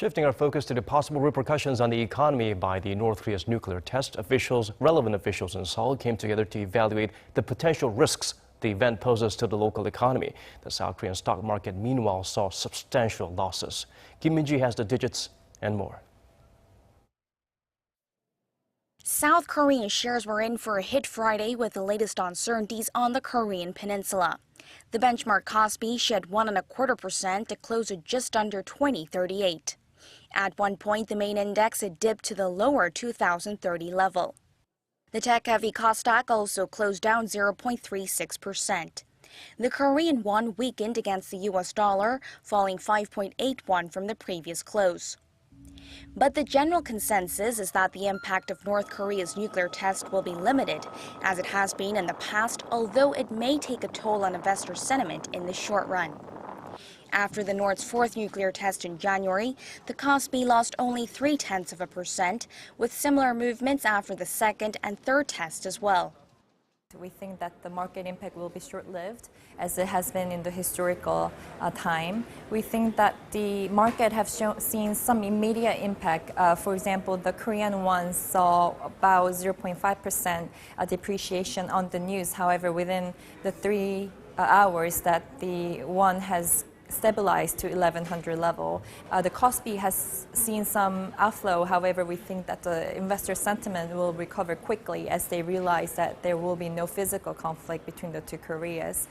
Shifting our focus to the possible repercussions on the economy by the North Korea's nuclear test, relevant officials in Seoul came together to evaluate the potential risks the event poses to the local economy. The South Korean stock market, meanwhile, saw substantial losses. Kim Min-ji has the digits and more. South Korean shares were in for a hit Friday with the latest uncertainties on the Korean Peninsula. The benchmark KOSPI shed 1.25% to close at just under 2038. At one point, the main index had dipped to the lower 2030 level. The tech-heavy KOSDAQ also closed down 0.36%. The Korean won weakened against the US dollar, falling 5.81 from the previous close. But the general consensus is that the impact of North Korea's nuclear test will be limited, as it has been in the past, although it may take a toll on investor sentiment in the short run. After the North's fourth nuclear test in January, the KOSPI lost only 0.3%, with similar movements after the second and third test as well. We think that the market impact will be short-lived, as it has been in the historical time. We think that the market have seen some immediate impact. For example, the Korean won saw about 0.5% depreciation on the news. However, within the 3 hours that the won has stabilized to 1100 level. The KOSPI has seen some outflow. However, we think that the investor sentiment will recover quickly as they realize that there will be no physical conflict between the two Koreas.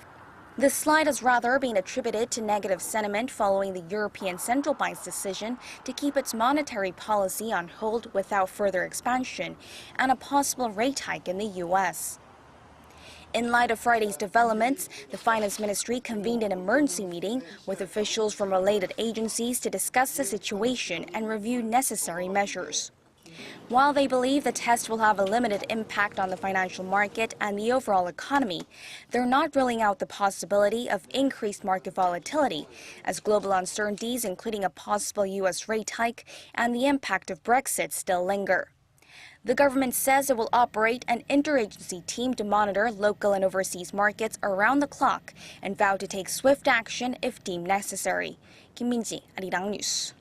The slide has rather been attributed to negative sentiment following the European Central Bank's decision to keep its monetary policy on hold without further expansion and a possible rate hike in the U.S. In light of Friday's developments, the Finance Ministry convened an emergency meeting with officials from related agencies to discuss the situation and review necessary measures. While they believe the test will have a limited impact on the financial market and the overall economy, they're not ruling out the possibility of increased market volatility as global uncertainties, including a possible U.S. rate hike and the impact of Brexit, still linger. The government says it will operate an interagency team to monitor local and overseas markets around the clock and vow to take swift action if deemed necessary. Kim Min-ji, Arirang News.